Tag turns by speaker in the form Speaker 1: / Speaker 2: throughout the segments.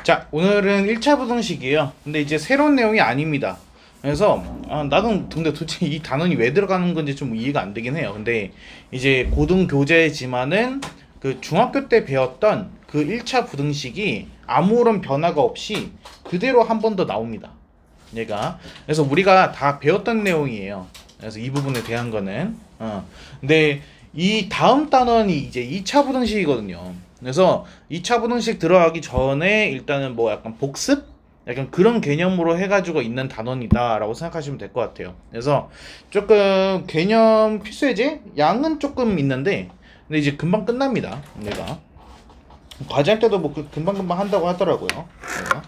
Speaker 1: 자, 오늘은 1차 부등식이에요. 근데 이제 새로운 내용이 아닙니다. 그래서 나는 근데 도대체 이 단원이 왜 들어가는 건지 좀 이해가 안 되긴 해요. 근데 이제 고등 교재지만은 그 중학교 때 배웠던 그 1차 부등식이 아무런 변화가 없이 그대로 한 번 더 나옵니다. 얘가. 그래서 우리가 다 배웠던 내용이에요. 그래서 이 부분에 대한 거는 근데 이 다음 단원이 이제 2차 부등식이거든요. 그래서 2차 부등식 들어가기 전에 일단은 뭐 약간 복습? 약간 그런 개념으로 해가지고 있는 단원이다라고 생각하시면 될 것 같아요. 그래서 조금 개념 필수예제? 양은 조금 있는데 근데 이제 금방 끝납니다. 내가 과제할 때도 뭐 금방금방 한다고 하더라고요. 내가.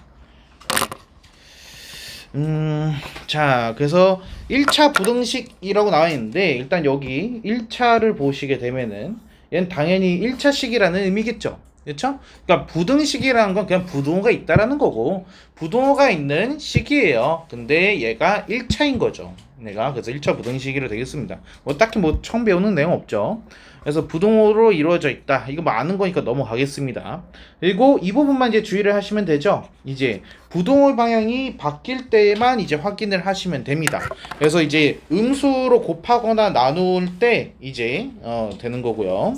Speaker 1: 자, 그래서 1차 부등식이라고 나와 있는데 일단 여기 1차를 보시게 되면은 얘는 당연히 1차식이라는 의미겠죠. 그렇죠? 그러니까 부등식이라는 건 그냥 부등호가 있다라는 거고 부등호가 있는 식이에요. 근데 얘가 1차인 거죠. 내가 그래서 1차 부등식이로 되겠습니다. 뭐 딱히 뭐 처음 배우는 내용 없죠. 그래서 부등호로 이루어져 있다. 이거 뭐 아는 거니까 넘어가겠습니다. 그리고 이 부분만 이제 주의를 하시면 되죠. 이제 부등호 방향이 바뀔 때만 이제 확인을 하시면 됩니다. 그래서 이제 음수로 곱하거나 나눌 때 이제 되는 거고요.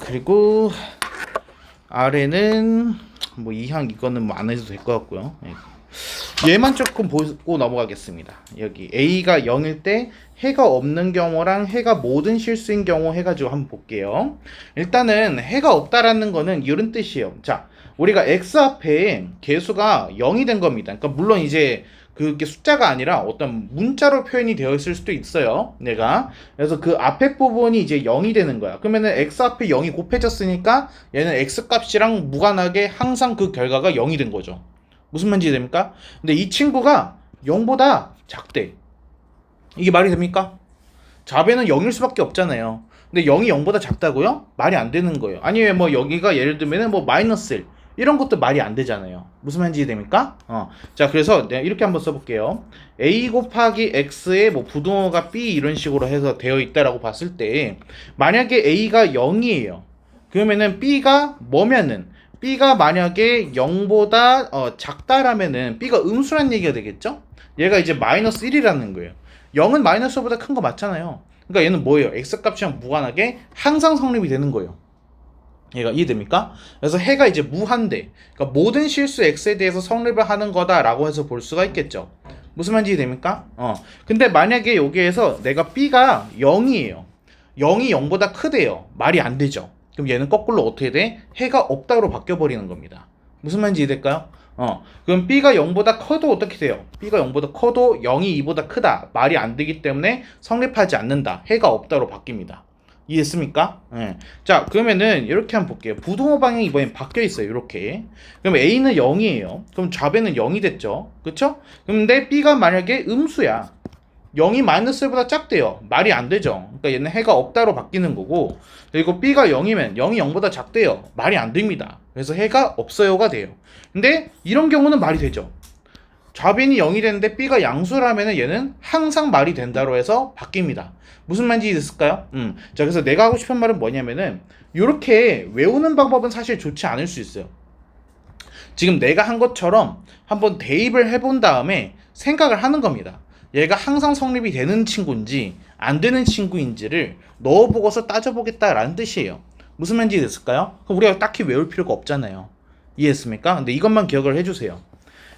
Speaker 1: 그리고 아래는 뭐 이항 이거는 뭐 안 해도 될 것 같고요. 얘만 조금 보고 넘어가겠습니다. 여기 A가 0일 때 해가 없는 경우랑 해가 모든 실수인 경우 해가지고 한번 볼게요. 일단은 해가 없다라는 거는 이런 뜻이에요. 자, 우리가 x 앞에 개수가 0이 된 겁니다. 그러니까 물론 이제 그게 숫자가 아니라 어떤 문자로 표현이 되어 있을 수도 있어요. 내가. 그래서 그 앞에 부분이 이제 0이 되는 거야. 그러면은 x 앞에 0이 곱해졌으니까 얘는 x 값이랑 무관하게 항상 그 결과가 0이 된 거죠. 무슨 말인지 됩니까? 근데 이 친구가 0보다 작대. 이게 말이 됩니까? 좌배는 0일 수밖에 없잖아요. 근데 0이 0보다 작다고요? 말이 안 되는 거예요. 아니면 뭐 여기가 예를 들면은 뭐 마이너스 1 이런 것도 말이 안 되잖아요. 무슨 말인지 됩니까? 자, 그래서 내가 이렇게 한번 써볼게요. a 곱하기 x의 뭐 부등호가 b 이런 식으로 해서 되어 있다라고 봤을 때 만약에 a가 0이에요. 그러면은 b가 뭐면은 b가 만약에 0보다 작다라면은 b가 음수란 얘기가 되겠죠? 얘가 이제 마이너스 1이라는 거예요. 0은 마이너스보다 큰 거 맞잖아요. 그러니까 얘는 뭐예요? x값이랑 무관하게 항상 성립이 되는 거예요. 얘가 이해됩니까? 그래서 해가 이제 무한대. 그러니까 모든 실수 x에 대해서 성립을 하는 거다라고 해서 볼 수가 있겠죠. 무슨 말인지 이해됩니까? 근데 만약에 여기에서 내가 b가 0이에요. 0이 0보다 크대요. 말이 안 되죠. 그럼 얘는 거꾸로 어떻게 돼? 해가 없다로 바뀌어 버리는 겁니다. 무슨 말인지 이해될까요? 그럼 b가 0보다 커도 어떻게 돼요? b가 0보다 커도 0이 2보다 크다. 말이 안 되기 때문에 성립하지 않는다. 해가 없다로 바뀝니다. 이해했습니까? 네. 자, 그러면은 이렇게 한번 볼게요. 부등호 방향이 이번엔 바뀌어 있어요. 이렇게. 그럼 A는 0이에요. 그럼 좌배는 0이 됐죠. 그쵸? 근데 B가 만약에 음수야. 0이 마이너스 1보다 작대요. 말이 안 되죠. 그러니까 얘는 해가 없다로 바뀌는 거고, 그리고 B가 0이면 0이 0보다 작대요. 말이 안 됩니다. 그래서 해가 없어요가 돼요. 근데 이런 경우는 말이 되죠. 좌변이 0이 되는데 B가 양수라면 얘는 항상 말이 된다로 해서 바뀝니다. 무슨 말인지 있을까요? 자, 그래서 내가 하고 싶은 말은 뭐냐면은 이렇게 외우는 방법은 사실 좋지 않을 수 있어요. 지금 내가 한 것처럼 한번 대입을 해본 다음에 생각을 하는 겁니다. 얘가 항상 성립이 되는 친구인지 안 되는 친구인지를 넣어보고서 따져보겠다라는 뜻이에요. 무슨 말인지 됐을까요? 그럼 우리가 딱히 외울 필요가 없잖아요. 이해했습니까? 근데 이것만 기억을 해주세요.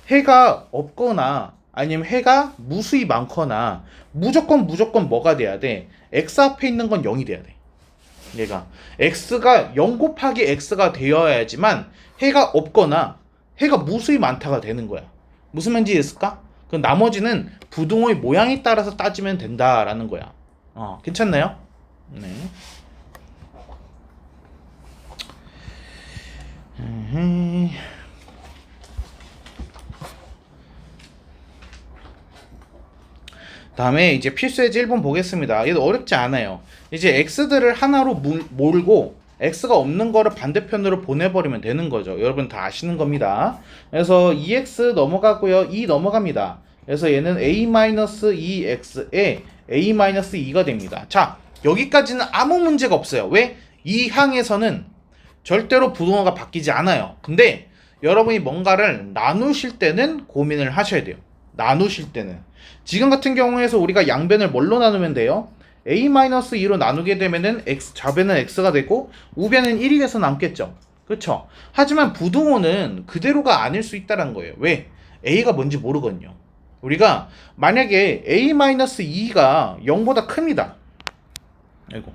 Speaker 1: 해가 없거나 아니면 해가 무수히 많거나 무조건 뭐가 돼야 돼? x 앞에 있는 건 0이 돼야 돼. 얘가 x가 0 곱하기 x가 되어야지만 해가 없거나 해가 무수히 많다가 되는 거야. 무슨 말인지 이해했을까? 그 나머지는 부등호의 모양에 따라서 따지면 된다라는 거야. 괜찮나요? 네. 다음에 이제 필수예제 1번 보겠습니다. 얘도 어렵지 않아요. 이제 x들을 하나로 몰고 x가 없는 거를 반대편으로 보내버리면 되는 거죠. 여러분 다 아시는 겁니다. 그래서 2x 넘어가고요. 2 넘어갑니다. 그래서 얘는 a-2x에 a-2가 됩니다. 자, 여기까지는 아무 문제가 없어요. 왜? 이 항에서는 절대로 부등호가 바뀌지 않아요. 근데 여러분이 뭔가를 나누실 때는 고민을 하셔야 돼요. 나누실 때는. 지금 같은 경우에서 우리가 양변을 뭘로 나누면 돼요? a-2로 나누게 되면은 좌변은 x가 되고 우변은 1이 돼서 남겠죠. 그렇죠? 하지만 부등호는 그대로가 아닐 수 있다는 거예요. 왜? a가 뭔지 모르거든요. 우리가 만약에 a-2가 0보다 큽니다. 아이고.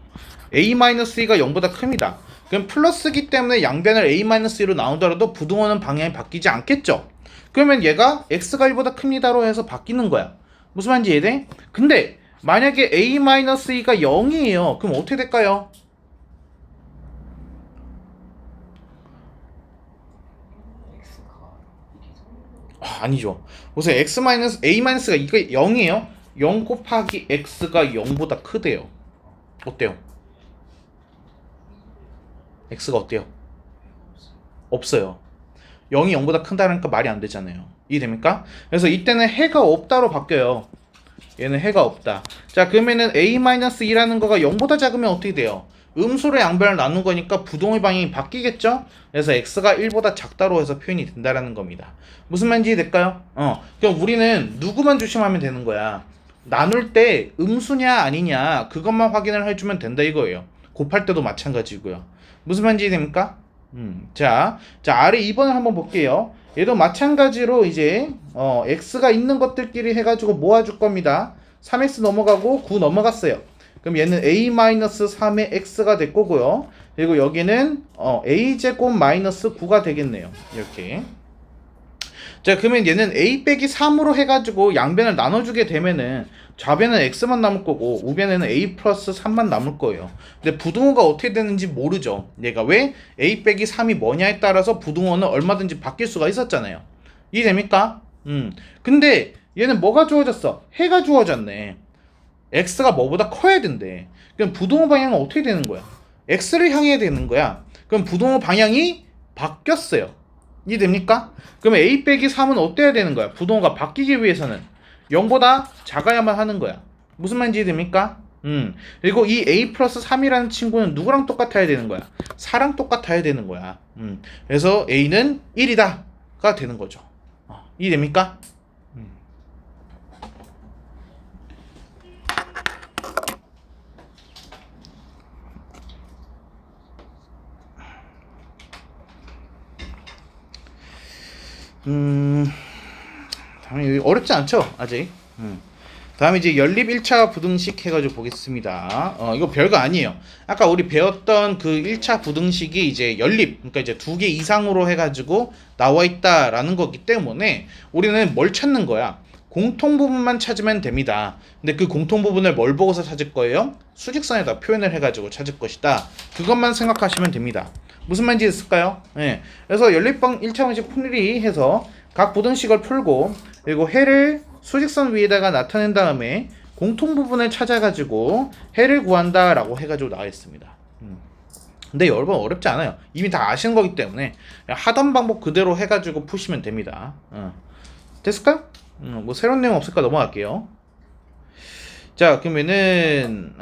Speaker 1: a-2가 0보다 큽니다. 그럼 플러스기 때문에 양변을 a-2로 나누더라도 부등호는 방향이 바뀌지 않겠죠. 그러면 얘가 x가 1보다 큽니다로 해서 바뀌는 거야. 무슨 말인지 이해돼? 근데 만약에 a-2가 0이에요. 그럼 어떻게 될까요? 아니죠. 보세요. a-가 이거 0이에요. 0 곱하기 x가 0보다 크대요. 어때요? x가 어때요? 없어요. 0이 0보다 큰다니까 말이 안 되잖아요. 이해됩니까? 그래서 이때는 해가 없다로 바뀌어요. 얘는 해가 없다. 자, 그러면은 a-2라는 거가 0보다 작으면 어떻게 돼요? 음수로 양변을 나눈 거니까 부동의 방향이 바뀌겠죠? 그래서 x가 1보다 작다로 해서 표현이 된다라는 겁니다. 무슨 말인지 될까요? 그럼 우리는 누구만 조심하면 되는 거야? 나눌 때 음수냐 아니냐 그것만 확인을 해주면 된다 이거예요. 곱할 때도 마찬가지고요. 무슨 말인지 됩니까? 자, 아래 2번을 한번 볼게요. 얘도 마찬가지로 이제 x가 있는 것들끼리 해가지고 모아줄 겁니다. 3x 넘어가고 9 넘어갔어요. 그럼 얘는 a-3의 x가 될 거고요. 그리고 여기는 a제곱 마이너스 9가 되겠네요. 이렇게. 자, 그러면 얘는 a 빼기 3으로 해가지고 양변을 나눠주게 되면은 좌변은 x만 남을 거고 우변에는 a 플러스 3만 남을 거예요. 근데 부등호가 어떻게 되는지 모르죠. 얘가 왜 a 빼기 3이 뭐냐에 따라서 부등호는 얼마든지 바뀔 수가 있었잖아요. 이해됩니까? 근데 얘는 뭐가 주어졌어? 해가 주어졌네. x가 뭐보다 커야 된대. 그럼 부등호 방향은 어떻게 되는 거야? x를 향해야 되는 거야. 그럼 부등호 방향이 바뀌었어요. 이해됩니까? 그러면 a 빼기 3은 어때야 되는 거야? 부등호가 바뀌기 위해서는 0보다 작아야만 하는 거야. 무슨 말인지 이해됩니까? 그리고 이 a 플러스 3이라는 친구는 누구랑 똑같아야 되는 거야? 4랑 똑같아야 되는 거야. 그래서 a는 1이다가 되는 거죠. 이해됩니까? 다음에 어렵지 않죠? 아직. 다음에 이제 연립 1차 부등식 해가지고 보겠습니다. 이거 별거 아니에요. 아까 우리 배웠던 그 1차 부등식이 이제 연립, 그러니까 이제 2개 이상으로 해가지고 나와 있다라는 거기 때문에 우리는 뭘 찾는 거야? 공통 부분만 찾으면 됩니다. 근데 그 공통 부분을 뭘 보고서 찾을 거예요? 수직선에다 표현을 해가지고 찾을 것이다. 그것만 생각하시면 됩니다. 무슨 말인지 있을까요? 네. 그래서 연립방 1차 방식 풀이 해서 각 부등식을 풀고 그리고 해를 수직선 위에다가 나타낸 다음에 공통 부분을 찾아가지고 해를 구한다라고 해가지고 나와 있습니다. 근데 여러분 어렵지 않아요. 이미 다 아시는 거기 때문에 하던 방법 그대로 해가지고 푸시면 됩니다. 됐을까요? 뭐 새로운 내용 없을까 넘어갈게요. 자, 그러면은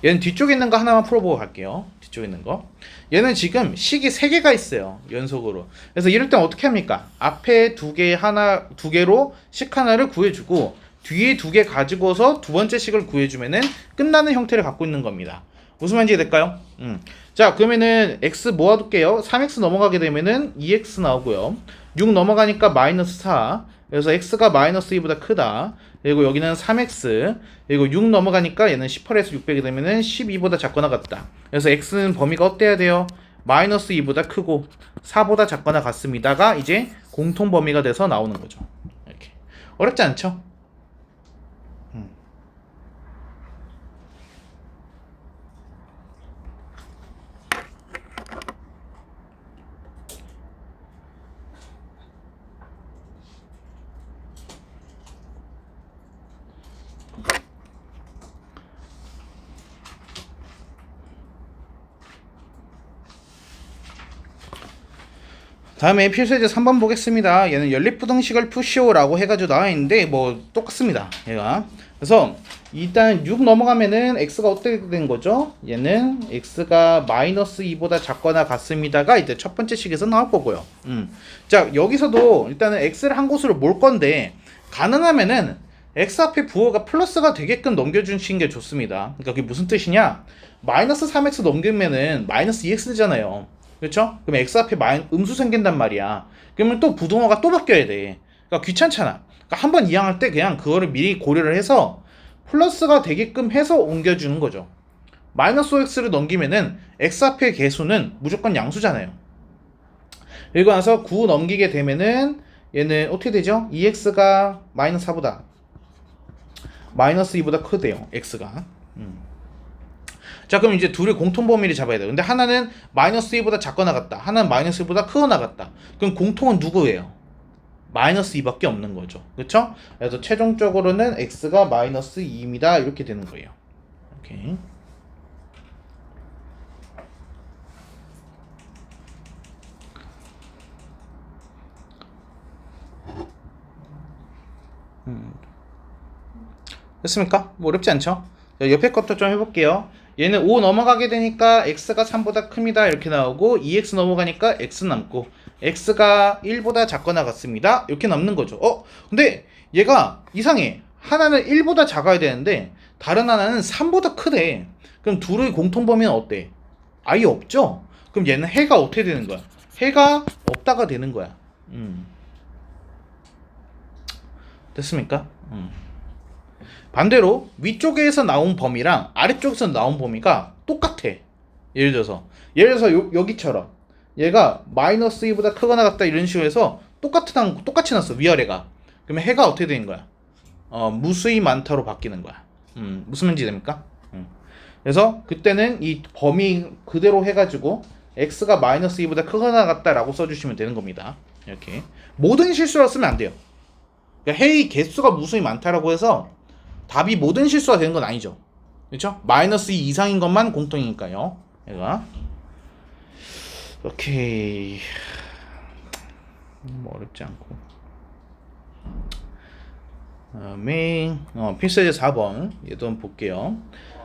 Speaker 1: 얘는 뒤쪽에 있는 거 하나만 풀어보고 갈게요. 뒤쪽에 있는 거. 얘는 지금 식이 3개가 있어요. 연속으로. 그래서 이럴 땐 어떻게 합니까? 앞에 2개로 식 하나를 구해주고 뒤에 2개 가지고서 두 번째 식을 구해주면은 끝나는 형태를 갖고 있는 겁니다. 무슨 말인지 될까요? 자, 그러면은 x 모아둘게요. 3x 넘어가게 되면은 2x 나오고요. 6 넘어가니까 마이너스 4. 그래서 x가 마이너스 2보다 크다. 그리고 여기는 3x. 그리고 6 넘어가니까 얘는 18에서 600이 되면은 12보다 작거나 같다. 그래서 x는 범위가 어때야 돼요? 마이너스 2보다 크고 4보다 작거나 같습니다가 이제 공통 범위가 돼서 나오는 거죠. 이렇게. 어렵지 않죠? 다음에 필수예제 3번 보겠습니다. 얘는 연립부등식을 푸시오라고 해가지고 나와있는데 뭐 똑같습니다. 얘가 그래서 일단 6 넘어가면은 x가 어떻게 된 거죠? 얘는 x가 마이너스 2보다 작거나 같습니다가 이제 첫 번째 식에서 나올 거고요. 자, 여기서도 일단은 x를 한 곳으로 몰 건데 가능하면은 x 앞에 부호가 플러스가 되게끔 넘겨주시는 게 좋습니다. 그러니까 그게 무슨 뜻이냐? 마이너스 3x 넘기면은 마이너스 2x 되잖아요. 그렇죠? 그럼 x 앞에 음수 생긴단 말이야. 그러면 또 부등호가 또 바뀌어야 돼. 그러니까 귀찮잖아. 그러니까 한번 이항할 때 그냥 그거를 미리 고려를 해서 플러스가 되게끔 해서 옮겨주는 거죠. 마이너스 5x를 넘기면은 x 앞의 개수는 무조건 양수잖아요. 그리고 나서 9 넘기게 되면은 얘는 어떻게 되죠? 2x가 마이너스 4보다 마이너스 2보다 크대요. x가. 자, 그럼 이제 둘이 공통 범위를 잡아야 돼요. 근데 하나는 마이너스 2보다 작거나 같다. 하나는 마이너스 2보다 크거나 같다. 그럼 공통은 누구예요? 마이너스 2밖에 없는 거죠. 그렇죠? 그래서 최종적으로는 x가 마이너스 2입니다. 이렇게 되는 거예요. 오케이. 됐습니까? 뭐 어렵지 않죠? 옆에 것도 좀 해볼게요. 얘는 5 넘어가게 되니까 x가 3보다 큽니다. 이렇게 나오고 2x 넘어가니까 x 남고 x가 1보다 작거나 같습니다. 이렇게 남는 거죠. 근데 얘가 이상해. 하나는 1보다 작아야 되는데 다른 하나는 3보다 크대. 그럼 둘의 공통 범위는 어때? 아예 없죠? 그럼 얘는 해가 어떻게 되는 거야? 해가 없다가 되는 거야. 됐습니까? 반대로 위쪽에서 나온 범위랑 아래쪽에서 나온 범위가 똑같아. 예를 들어서 여기처럼 얘가 마이너스 2보다 크거나 같다 이런 식으로 해서 똑같이 났어. 위아래가. 그러면 해가 어떻게 되는 거야? 무수히 많다로 바뀌는 거야. 무슨 말인지 됩니까? 그래서 그때는 이 범위 그대로 해가지고 x가 마이너스 2보다 크거나 같다라고 써주시면 되는 겁니다. 이렇게 모든 실수라 쓰면 안 돼요. 그러니까 해의 개수가 무수히 많다라고 해서 답이 모든 실수가 되는 건 아니죠. 그렇죠? 마이너스 2 이상인 것만 공통이니까요. 얘가 오케이. 뭐 어렵지 않고. 필수예제 4번 얘도 한번 볼게요.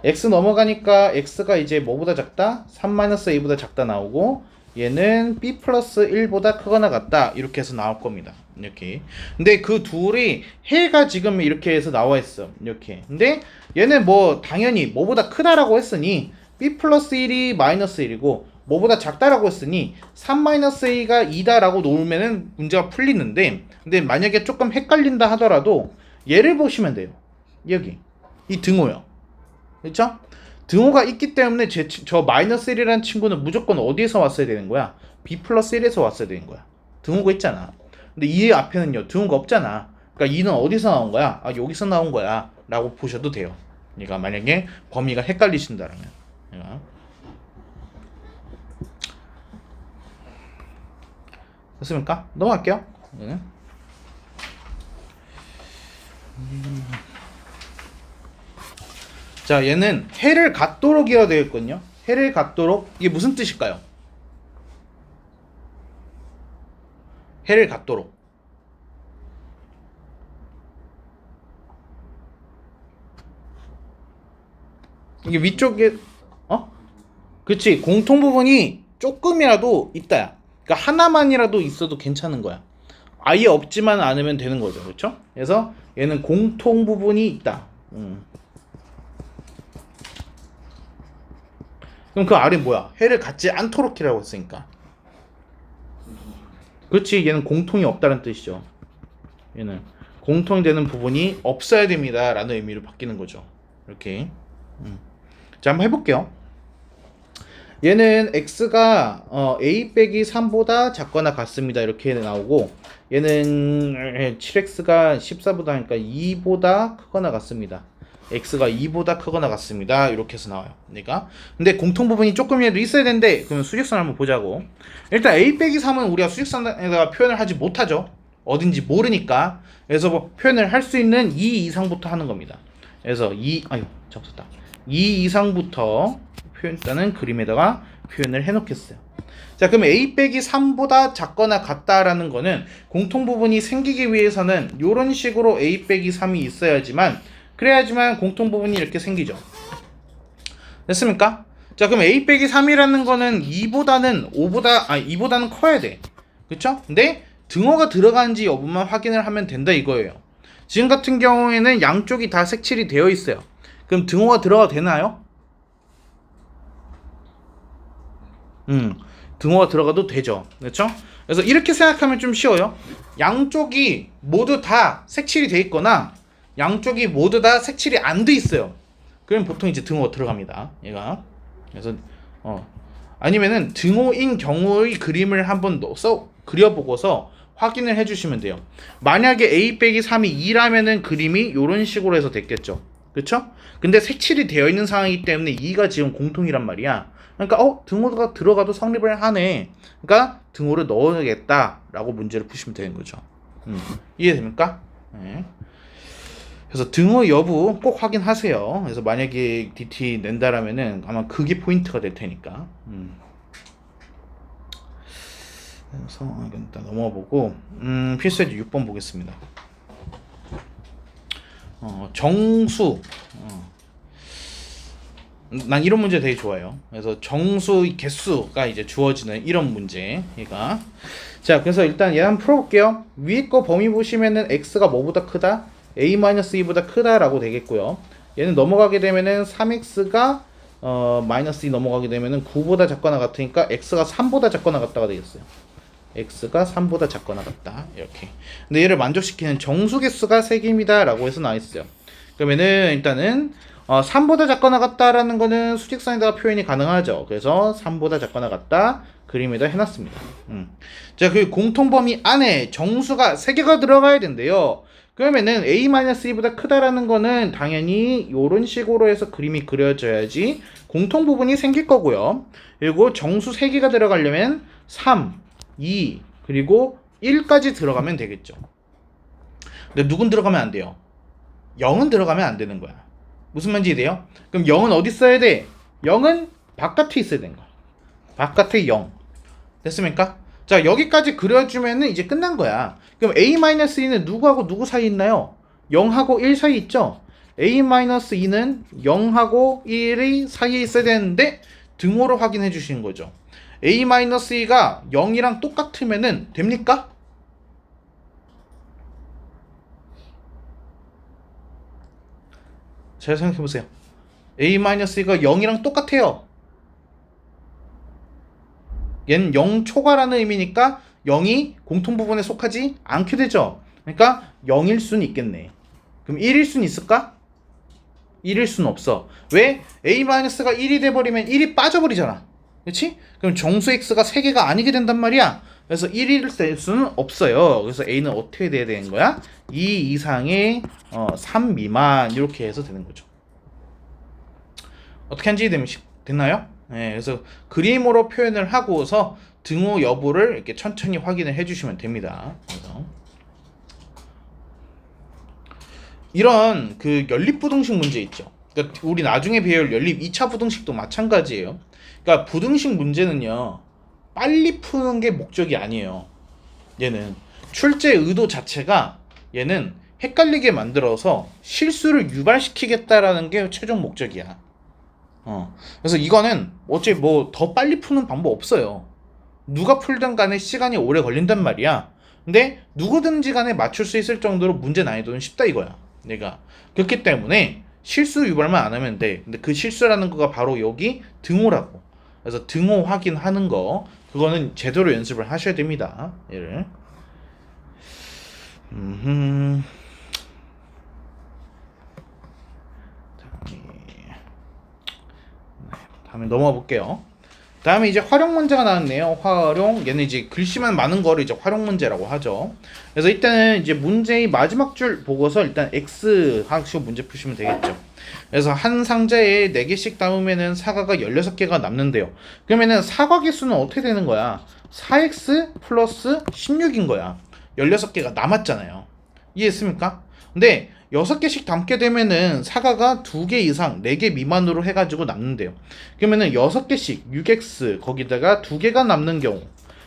Speaker 1: x 넘어가니까 x가 이제 뭐보다 작다? 3-a보다 작다 나오고 얘는 b 플러스 1보다 크거나 같다 이렇게 해서 나올 겁니다. 이렇게. 근데 그 둘이 해가 지금 이렇게 해서 나와 있어. 이렇게. 근데 얘는 뭐 당연히 뭐보다 크다라고 했으니 b 플러스 1이 마이너스 1이고 뭐보다 작다라고 했으니 3-a가 2다라고 놓으면은 문제가 풀리는데, 근데 만약에 조금 헷갈린다 하더라도 얘를 보시면 돼요. 여기 이 등호요. 그렇죠? 등호가 있기 때문에 저 마이너스 1이라는 친구는 무조건 어디에서 왔어야 되는 거야? b 플러스 1에서 왔어야 되는 거야. 등호가 있잖아. 근데 이 앞에는요 등호가 없잖아. 그러니까 2는 어디서 나온 거야? 여기서 나온 거야 라고 보셔도 돼요. 그러니까 만약에 범위가 헷갈리신다라면. 그러니까. 됐습니까? 넘어갈게요. 자, 얘는 해를 갖도록이라 되어 있거든요. 해를 갖도록. 이게 무슨 뜻일까요? 해를 갖도록. 이게 위쪽에 그치, 공통 부분이 조금이라도 있다야. 그러니까 하나만이라도 있어도 괜찮은 거야. 아예 없지만 않으면 되는 거죠. 그렇죠? 그래서 얘는 공통 부분이 있다. 그럼 그 아래 뭐야? 해를 갖지 않도록이라고 했으니까. 그렇지, 얘는 공통이 없다는 뜻이죠. 얘는 공통이 되는 부분이 없어야 됩니다 라는 의미로 바뀌는 거죠. 이렇게. 자, 한번 해볼게요. 얘는 x가 a 빼기 3보다 작거나 같습니다 이렇게 나오고, 얘는 7x가 14보다 하니까 2보다 크거나 같습니다. x가 2보다 크거나 같습니다 이렇게 해서 나와요. 그러니까 근데 공통 부분이 조금이라도 있어야 되는데, 그러면 수직선 한번 보자고. 일단 a 빼기 3은 우리가 수직선에다가 표현을 하지 못하죠. 어딘지 모르니까. 그래서 뭐 표현을 할 수 있는 2 이상부터 하는 겁니다. 그래서 2 이상부터 일단은 그림에다가 표현을 해놓겠어요. 자, 그럼 a 빼기 3보다 작거나 같다라는 거는 공통 부분이 생기기 위해서는 이런 식으로 a 빼기 3이 있어야지만 그래야지만 공통 부분이 이렇게 생기죠. 됐습니까? 자, 그럼 a 빼기 3이라는 거는 2보다는 커야 돼. 그쵸? 근데 등호가 들어가는지 여부만 확인을 하면 된다 이거예요. 지금 같은 경우에는 양쪽이 다 색칠이 되어 있어요. 그럼 등호가 들어가도 되나요? 등호가 들어가도 되죠. 그렇죠? 그래서 이렇게 생각하면 좀 쉬워요. 양쪽이 모두 다 색칠이 돼 있거나 양쪽이 모두 다 색칠이 안 돼 있어요. 그럼 보통 이제 등호가 들어갑니다. 얘가. 그래서 아니면은 등호인 경우의 그림을 한번 그려보고서 확인을 해주시면 돼요. 만약에 a 빼기 3이 2라면은 그림이 이런 식으로 해서 됐겠죠. 그쵸? 근데 색칠이 되어 있는 상황이기 때문에 2가 지금 공통이란 말이야. 그러니까 등호가 들어가도 성립을 하네. 그러니까 등호를 넣어야겠다라고 문제를 푸시면 되는 거죠. 이해됩니까? 네. 그래서 등호 여부 꼭 확인하세요. 그래서 만약에 DT 낸다라면은 아마 그게 포인트가 될 테니까. 그래서 일단 넘어보고 필수제 6번 보겠습니다. 정수. 난 이런 문제 되게 좋아해요. 그래서 정수의 개수가 이제 주어지는 이런 문제. 얘가. 자, 그래서 일단 얘 한번 풀어볼게요. 위에 거 범위 보시면은 x가 뭐보다 크다? a-2보다 크다라고 되겠고요. 얘는 넘어가게 되면은 3x가 -2 넘어가게 되면은 9보다 작거나 같으니까 x가 3보다 작거나 같다가 되겠어요. x가 3보다 작거나 같다. 이렇게. 근데 얘를 만족시키는 정수 개수가 3개입니다. 라고 해서 나와있어요. 그러면은 일단은 3보다 작거나 같다라는 거는 수직선에다가 표현이 가능하죠. 그래서 3보다 작거나 같다. 그림에다 해놨습니다. 자, 그 공통범위 안에 정수가 3개가 들어가야 된대요. 그러면은 a-2보다 크다라는 거는 당연히 이런 식으로 해서 그림이 그려져야지 공통 부분이 생길 거고요. 그리고 정수 3개가 들어가려면 3, 2, 그리고 1까지 들어가면 되겠죠. 근데 누군 들어가면 안 돼요? 0은 들어가면 안 되는 거야. 무슨 말인지 이해돼요? 그럼 0은 어디 있어야 돼? 0은 바깥에 있어야 되는 거야. 바깥에 0. 됐습니까? 자, 여기까지 그려주면은 이제 끝난 거야. 그럼 a-2는 누구하고 누구 사이 있나요? 0하고 1 사이 있죠? a-2는 0하고 1이 사이에 있어야 되는데 등호로 확인해 주시는 거죠. a-2가 0이랑 똑같으면은 됩니까? 잘 생각해 보세요. a-2가 0이랑 똑같아요. 얘는 0 초과라는 의미니까 0이 공통 부분에 속하지 않게 되죠. 그러니까 0일 수는 있겠네. 그럼 1일 수는 있을까? 1일 수는 없어. 왜? a-가 1이 돼버리면 1이 빠져버리잖아. 그렇지? 그럼 정수 x가 3개가 아니게 된단 말이야. 그래서 1일 될 수는 없어요. 그래서 a는 어떻게 돼야 되는 거야? 2 이상의 3 미만 이렇게 해서 되는 거죠. 어떻게 한지 됐나요? 네, 그래서 그림으로 표현을 하고서 등호 여부를 이렇게 천천히 확인을 해주시면 됩니다. 그래서 이런 그 연립부등식 문제 있죠. 그러니까 우리 나중에 배울 연립 2차 부등식도 마찬가지예요. 그러니까 부등식 문제는요, 빨리 푸는 게 목적이 아니에요. 얘는 출제 의도 자체가 얘는 헷갈리게 만들어서 실수를 유발시키겠다라는 게 최종 목적이야. 그래서 이거는 어차피 뭐 더 빨리 푸는 방법 없어요. 누가 풀든 간에 시간이 오래 걸린단 말이야. 근데 누구든지 간에 맞출 수 있을 정도로 문제 난이도는 쉽다 이거야. 내가 그렇기 때문에 실수 유발만 안 하면 돼. 근데 그 실수라는 거가 바로 여기 등호라고. 그래서 등호 확인하는 거 그거는 제대로 연습을 하셔야 됩니다. 얘를. 다음에 넘어가 볼게요. 다음에 이제 활용 문제가 나왔네요. 활용. 얘는 이제 글씨만 많은 거를 이제 활용 문제라고 하죠. 그래서 일단은 이제 문제의 마지막 줄 보고서 일단 X 하나씩 문제 푸시면 되겠죠. 그래서 한 상자에 4개씩 담으면은 사과가 16개가 남는데요. 그러면은 사과 개수는 어떻게 되는 거야? 4x 플러스 16인 거야. 16개가 남았잖아요. 이해했습니까? 근데 6개씩 담게 되면은 사과가 2개 이상 4개 미만으로 해가지고 남는데요. 그러면은 6개씩 6x 거기다가 2개가 남는 경우,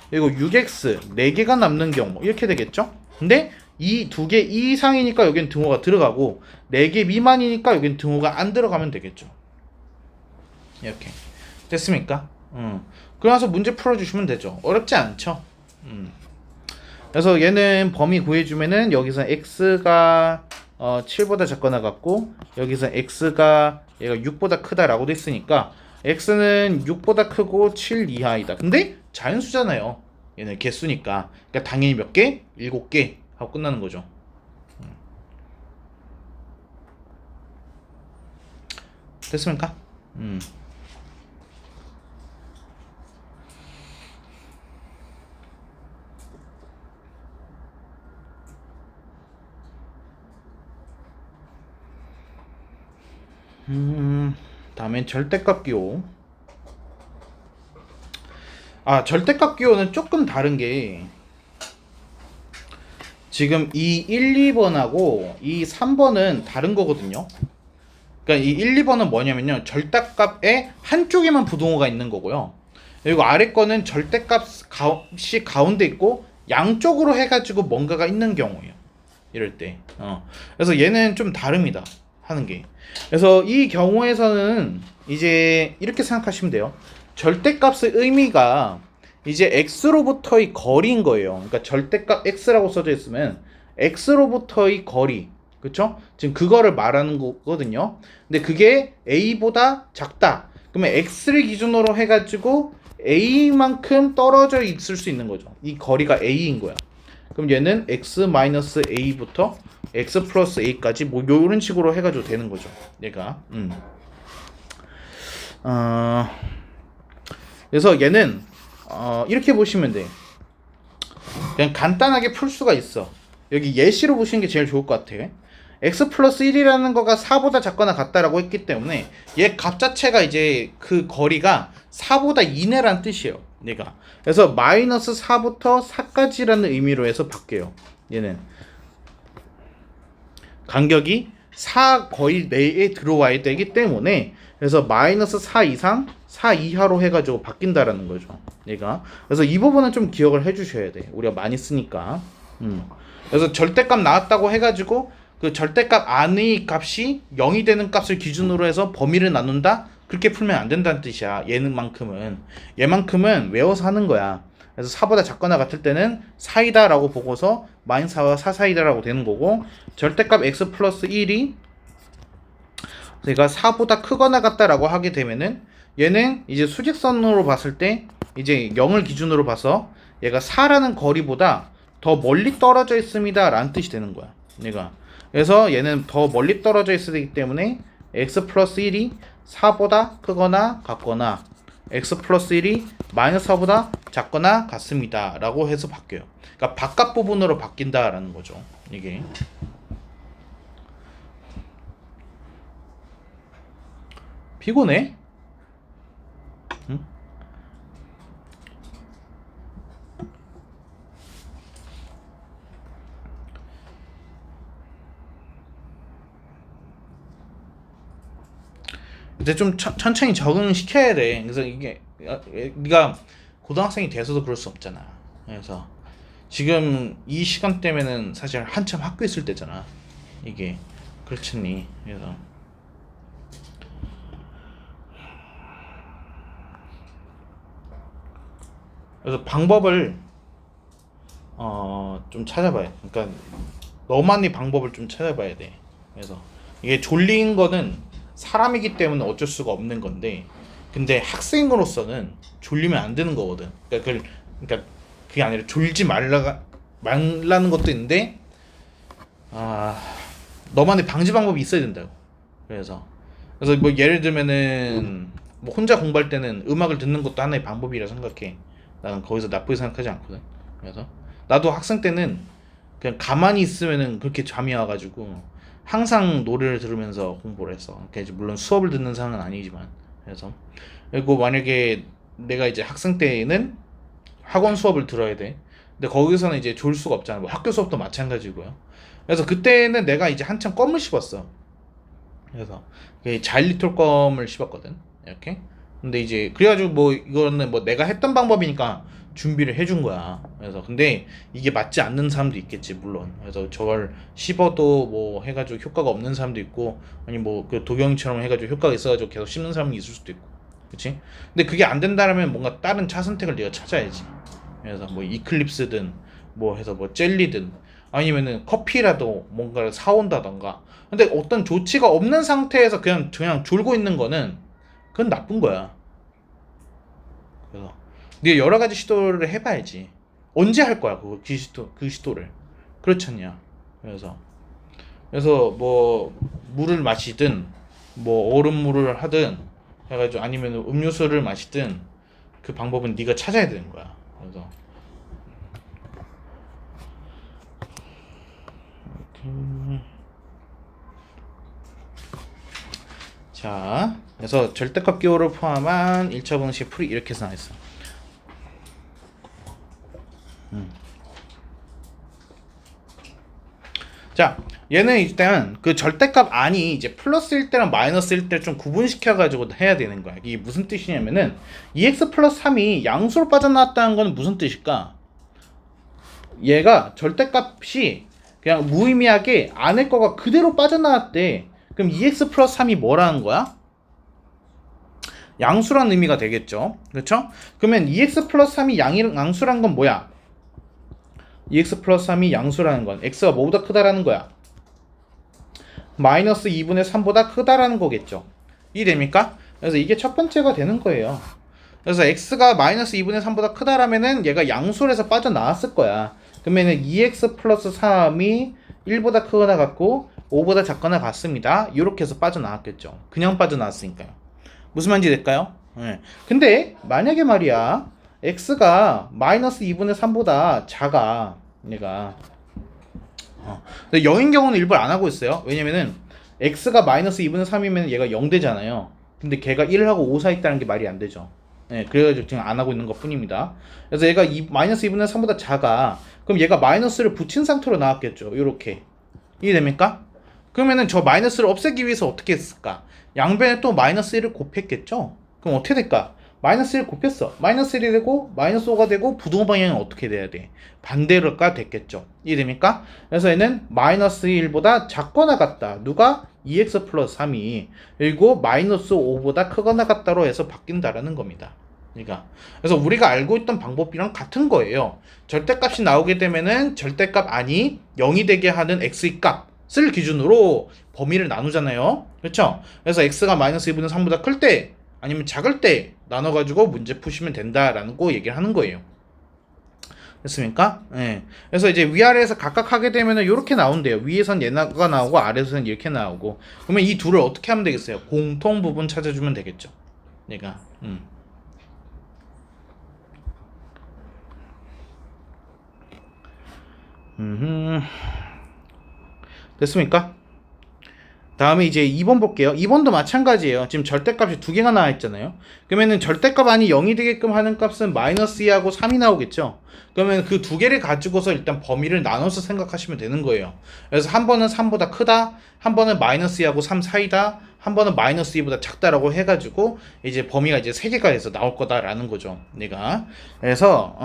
Speaker 1: 그리고 6x 4개가 남는 경우 이렇게 되겠죠. 근데 이 2개 이상이니까 여기는 등호가 들어가고 4개 미만이니까 여기는 등호가 안 들어가면 되겠죠. 이렇게 됐습니까? 그래서 문제 풀어주시면 되죠. 어렵지 않죠. 그래서 얘는 범위 구해주면은 여기서 x가 7보다 작거나 같고, 여기서 x가 얘가 6보다 크다라고 됐으니까 x는 6보다 크고 7 이하이다. 근데 자연수잖아요. 얘는 개수니까. 그러니까 당연히 몇 개? 7개 하고 끝나는 거죠. 됐습니까? 다음엔 절대값 기호. 절대값 기호는 조금 다른 게, 지금 이 1, 2번하고 이 3번은 다른 거거든요. 그러니까 이 1, 2번은 뭐냐면요, 절대값의 한쪽에만 부동호가 있는 거고요. 그리고 아래 거는 절대값이 가운데 있고 양쪽으로 해가지고 뭔가가 있는 경우예요. 이럴 때. 그래서 얘는 좀 다릅니다. 하는 게. 그래서 이 경우에서는 이제 이렇게 생각하시면 돼요. 절대값의 의미가 이제 x로부터의 거리인 거예요. 그러니까 절대값 x라고 써져 있으면 x로부터의 거리, 그쵸? 지금 그거를 말하는 거거든요. 근데 그게 a보다 작다. 그러면 x를 기준으로 해가지고 a만큼 떨어져 있을 수 있는 거죠. 이 거리가 a인 거야. 그럼 얘는 x-a부터 x 플러스 a까지 뭐 요런 식으로 해가지고 되는 거죠. 얘가. 그래서 얘는 이렇게 보시면 돼. 그냥 간단하게 풀 수가 있어. 여기 예시로 보시는 게 제일 좋을 것 같아. x 플러스 1이라는 거가 4보다 작거나 같다라고 했기 때문에 얘 값 자체가 이제 그 거리가 4보다 이내란 뜻이에요. 얘가. 그래서 마이너스 4부터 4까지라는 의미로 해서 바뀌어요. 얘는 간격이 4 거의 내에 들어와야 되기 때문에, 그래서 마이너스 4 이상 4 이하로 해가지고 바뀐다라는 거죠. 얘가. 그래서 이 부분은 좀 기억을 해주셔야 돼. 우리가 많이 쓰니까. 그래서 절대값 나왔다고 해가지고 그 절대값 안의 값이 0이 되는 값을 기준으로 해서 범위를 나눈다? 그렇게 풀면 안 된다는 뜻이야. 얘만큼은 외워서 하는 거야. 그래서 4보다 작거나 같을 때는 4이다 라고 보고서 마이너스 4와 4 사이다 라고 되는 거고, 절대값 x 플러스 1이 제가 4보다 크거나 같다 라고 하게 되면은 얘는 이제 수직선으로 봤을 때 이제 0을 기준으로 봐서 얘가 4라는 거리보다 더 멀리 떨어져 있습니다 라는 뜻이 되는 거야. 얘가. 그래서 얘는 더 멀리 떨어져 있어야 되기 때문에 x 플러스 1이 4보다 크거나 같거나 x 플러스 1이 마이너스 4보다 작거나 같습니다 라고 해서 바뀌어요. 그러니까 바깥 부분으로 바뀐다 라는 거죠. 이게. 피곤해? 응? 이제 좀 천천히 적응시켜야 돼. 그래서 이게 네가 고등학생이 돼서도 그럴 수 없잖아. 그래서 지금 이 시간대면은 사실 한참 학교 있을 때잖아. 이게 그렇잖니. 그래서 방법을 좀 찾아봐요. 그러니까 너만의 방법을 좀 찾아봐야 돼. 그래서 이게 졸린 거는 사람이기 때문에 어쩔 수가 없는 건데, 근데 학생으로서는 졸리면 안 되는 거거든. 그러니까 그게 아니라 졸지 말라는 것도 있는데, 너만의 방지 방법이 있어야 된다고. 그래서 뭐 예를 들면은 뭐 혼자 공부할 때는 음악을 듣는 것도 하나의 방법이라 생각해. 나는 거기서 나쁘게 생각하지 않거든. 그래서 나도 학생 때는 그냥 가만히 있으면은 그렇게 잠이 와가지고 항상 노래를 들으면서 공부를 했어. 물론 수업을 듣는 상황은 아니지만. 그래서 그리고 만약에 내가 이제 학생 때는 학원 수업을 들어야 돼. 근데 거기서는 이제 졸 수가 없잖아. 뭐 학교 수업도 마찬가지고요. 그래서 그때는 내가 이제 한참 껌을 씹었어. 그래서 자일리톨 껌을 씹었거든. 이렇게. 근데 이제 그래가지고 뭐 이거는 뭐 내가 했던 방법이니까 준비를 해준 거야. 그래서 근데 이게 맞지 않는 사람도 있겠지 물론. 그래서 저걸 씹어도 뭐 해가지고 효과가 없는 사람도 있고, 아니 뭐 그 도경처럼 해가지고 효과가 있어가지고 계속 씹는 사람이 있을 수도 있고, 그렇지? 근데 그게 안 된다라면 뭔가 다른 차 선택을 네가 찾아야지. 그래서 뭐 이클립스든 뭐 해서 뭐 젤리든 아니면은 커피라도 뭔가를 사온다던가. 근데 어떤 조치가 없는 상태에서 그냥 졸고 있는 거는 그건 나쁜 거야. 그래서 네가 여러 가지 시도를 해봐야지. 언제 할 거야 그 시도를. 그렇지 않냐. 그래서 뭐 물을 마시든 뭐 얼음물을 하든 해가지고 아니면 음료수를 마시든 그 방법은 네가 찾아야 되는 거야. 그래서 자, 그래서 절대값 기호를 포함한 1차 방식 풀이 이렇게 나와있어. 자, 얘는 일단 그 절대값 안이 이제 플러스일 때랑 마이너스일 때 좀 구분시켜가지고 해야 되는 거야. 이게 무슨 뜻이냐면은 2x 플러스 3이 양수로 빠져나왔다는 건 무슨 뜻일까? 얘가 절대값이 그냥 무의미하게 안에 거가 그대로 빠져나왔대. 그럼 2x 플러스 3이 뭐라는 거야? 양수란 의미가 되겠죠. 그렇죠? 그러면 2x 플러스 3이 양수란 건 뭐야? 2x 플러스 3이 양수라는 건 x가 뭐보다 크다라는 거야? 마이너스 2분의 3보다 크다라는 거겠죠. 이해됩니까? 그래서 이게 첫 번째가 되는 거예요. 그래서 x가 마이너스 2분의 3보다 크다라면은 얘가 양수에서 빠져나왔을 거야. 그러면은 2x 플러스 3이 1보다 크거나 같고 5보다 작거나 같습니다. 이렇게 해서 빠져나왔겠죠. 그냥 빠져나왔으니까요. 무슨 말인지 될까요? 네. 근데 만약에 말이야 x가 마이너스 2분의 3보다 작아. 얘가 근데 0인 경우는 일부러 안 하고 있어요. 왜냐면은 x가 마이너스 2분의 3이면 얘가 0 되잖아요. 근데 걔가 1하고 5 사이 있다는 게 말이 안 되죠. 네, 그래가지고 지금 안 하고 있는 것 뿐입니다. 그래서 얘가 마이너스 2분의 3보다 작아. 그럼 얘가 마이너스를 붙인 상태로 나왔겠죠. 이렇게. 이해됩니까? 그러면은 저 마이너스를 없애기 위해서 어떻게 했을까? 양변에 또 마이너스 1을 곱했겠죠? 그럼 어떻게 될까? 마이너스 1 곱했어. 마이너스 1이 되고 마이너스 5가 되고 부등호 방향은 어떻게 돼야 돼? 반대로가 됐겠죠. 이해됩니까? 그래서 얘는 마이너스 1보다 작거나 같다. 누가? 2x 플러스 3이 그리고 마이너스 5보다 크거나 같다로 해서 바뀐다라는 겁니다. 그러니까 그래서 우리가 알고 있던 방법이랑 같은 거예요. 절대값이 나오게 되면은 절대값 아니 0이 되게 하는 x의 값을 기준으로 범위를 나누잖아요. 그렇죠? 그래서 x가 마이너스 2분의 3보다 클 때 아니면 작을 때 나눠가지고 문제 푸시면 된다라는 거 얘기를 하는 거예요. 됐습니까? 네. 그래서 이제 위아래에서 각각 하게 되면은 이렇게 나온대요. 위에선 얘가 나오고 아래에서는 이렇게 나오고. 그러면 이 둘을 어떻게 하면 되겠어요? 공통 부분 찾아주면 되겠죠. 얘가. 됐습니까? 다음에 이제 2번 볼게요. 2번도 마찬가지예요. 지금 절대값이 두 개가 나와 있잖아요. 그러면은 절대값 안이 0이 되게끔 하는 값은 마이너스 2하고 3이 나오겠죠. 그러면 그 두 개를 가지고서 일단 범위를 나눠서 생각하시면 되는 거예요. 그래서 한 번은 3보다 크다, 한 번은 마이너스 2하고 3 사이다, 한 번은 마이너스 2보다 작다라고 해가지고 이제 범위가 이제 3개가 돼서 나올 거다라는 거죠. 내가. 그래서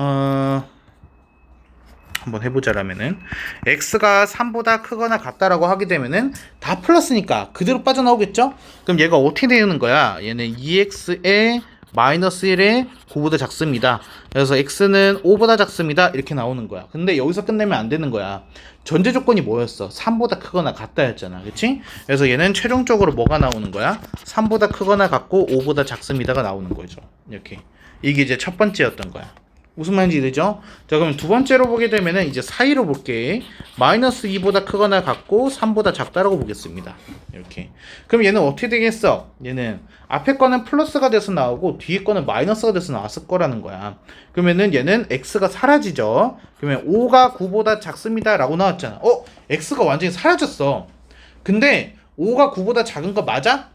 Speaker 1: 한번 해보자라면은 x가 3보다 크거나 같다라고 하게 되면은 다 플러스니까 그대로 빠져나오겠죠? 그럼 얘가 어떻게 되는 거야? 얘는 2x에 마이너스 1에 9보다 작습니다. 그래서 x는 5보다 작습니다. 이렇게 나오는 거야. 근데 여기서 끝내면 안 되는 거야. 전제 조건이 뭐였어? 3보다 크거나 같다였잖아. 그치? 그래서 얘는 최종적으로 뭐가 나오는 거야? 3보다 크거나 같고 5보다 작습니다가 나오는 거죠. 이렇게. 이게 이제 첫 번째였던 거야. 무슨 말인지 되죠? 자, 그럼 두 번째로 보게 되면은 이제 사이로 볼게. 마이너스 2보다 크거나 같고 3보다 작다라고 보겠습니다. 이렇게. 그럼 얘는 어떻게 되겠어? 얘는 앞에 거는 플러스가 돼서 나오고 뒤에 거는 마이너스가 돼서 나왔을 거라는 거야. 그러면은 얘는 x가 사라지죠. 그러면 5가 9보다 작습니다 라고 나왔잖아. x가 완전히 사라졌어. 근데 5가 9보다 작은 거 맞아?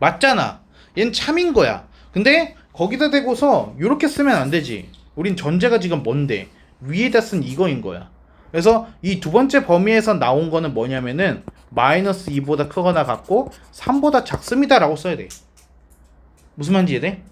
Speaker 1: 맞잖아. 얘는 참인 거야. 근데 거기다 대고서 이렇게 쓰면 안 되지. 우린 전제가 지금 뭔데? 위에다 쓴 이거인 거야. 그래서 이 두 번째 범위에서 나온 거는 뭐냐면은 마이너스 2보다 크거나 같고 3보다 작습니다 라고 써야 돼. 무슨 말인지 이해돼?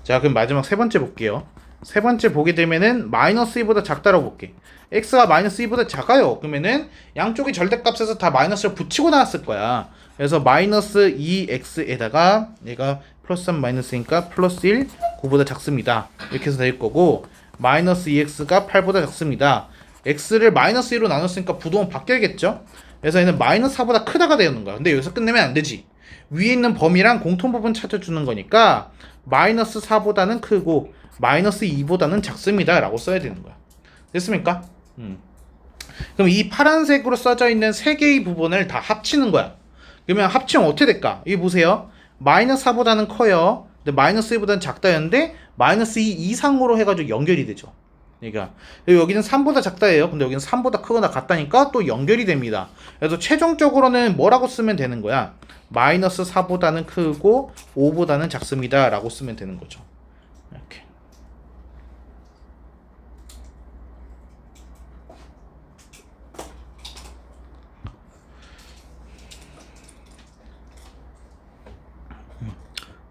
Speaker 1: 자, 그럼 마지막 세 번째 볼게요. 세 번째 보게 되면은 마이너스 2보다 작다라고 볼게. x가 마이너스 2보다 작아요. 그러면은 양쪽이 절대값에서 다 마이너스를 붙이고 나왔을 거야. 그래서 마이너스 2x에다가 얘가 플러스 3 마이너스니까 플러스 1 9보다 작습니다. 이렇게 해서 될 거고, 마이너스 2x가 8보다 작습니다. x를 마이너스 1로 나눴으니까 부동은 바뀌어야겠죠? 그래서 얘는 마이너스 4보다 크다가 되는 거야. 근데 여기서 끝내면 안 되지. 위에 있는 범위랑 공통부분 찾아주는 거니까 마이너스 4보다는 크고 마이너스 2보다는 작습니다 라고 써야 되는 거야. 됐습니까? 그럼 이 파란색으로 써져 있는 세 개의 부분을 다 합치는 거야. 그러면 합치면 어떻게 될까? 여기 보세요. 마이너스 4보다는 커요. 근데 마이너스 2보다는 작다였는데 마이너스 2 이상으로 해가지고 연결이 되죠. 그러니까 여기는 3보다 작다예요. 근데 여기는 3보다 크거나 같다니까 또 연결이 됩니다. 그래서 최종적으로는 뭐라고 쓰면 되는 거야? 마이너스 4보다는 크고 5보다는 작습니다 라고 쓰면 되는 거죠. 이렇게.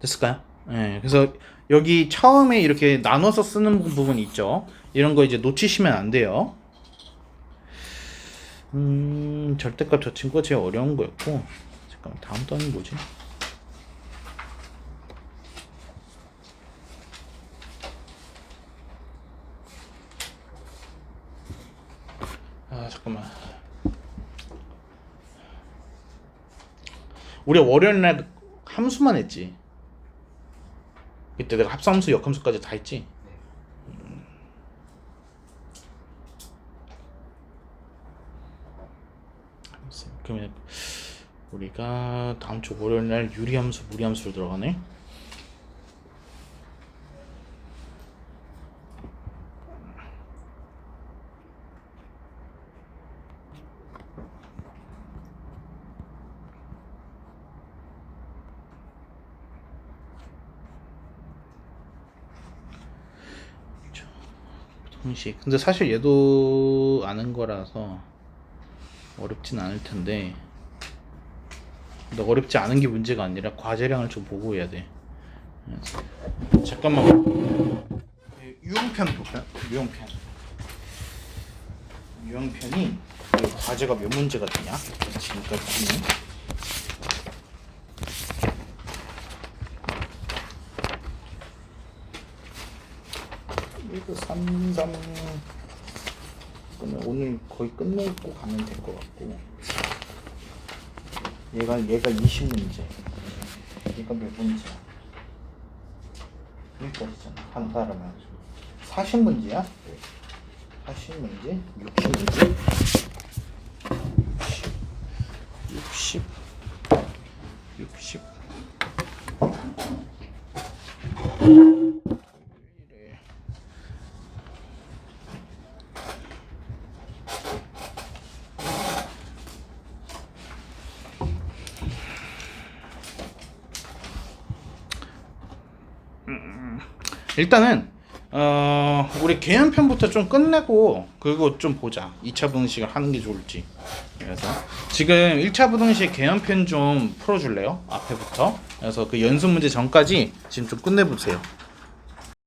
Speaker 1: 됐을까요? 네, 그래서 여기 처음에 이렇게 나눠서 쓰는 부분이 있죠. 이런 거 이제 놓치시면 안 돼요. 절대값 저 친구가 제일 어려운 거였고, 잠깐만 다음 단은 뭐지? 아 잠깐만. 우리 월요일날 함수만 했지. 그때 내가 합성함수, 역함수까지 다 했지. 그러면 우리가 다음 주 월요일날 유리함수, 무리함수로 들어가네. 형식. 근데 사실 얘도 아는 거라서 어렵진 않을 텐데, 근데 어렵지 않은 게 문제가 아니라 과제량을 좀 보고 해야 돼. 잠깐만. 유형편 볼까요? 유형편이 과제가 몇 문제가 되냐? 지금까지는 이거 3 오늘 거의 끝내고 가면 될 것 같고, 얘가 20문제, 얘가 몇 문제야? 여기까지잖아. 한 사람은 40문제야? 40문제? 60문제? 60 일단은 우리 개연편부터 좀 끝내고 그거 좀 보자. 2차 부등식을 하는 게 좋을지. 그래서 지금 1차 부등식 개연편 좀 풀어줄래요? 앞에부터. 그래서 그 연습 문제 전까지 지금 좀 끝내보세요.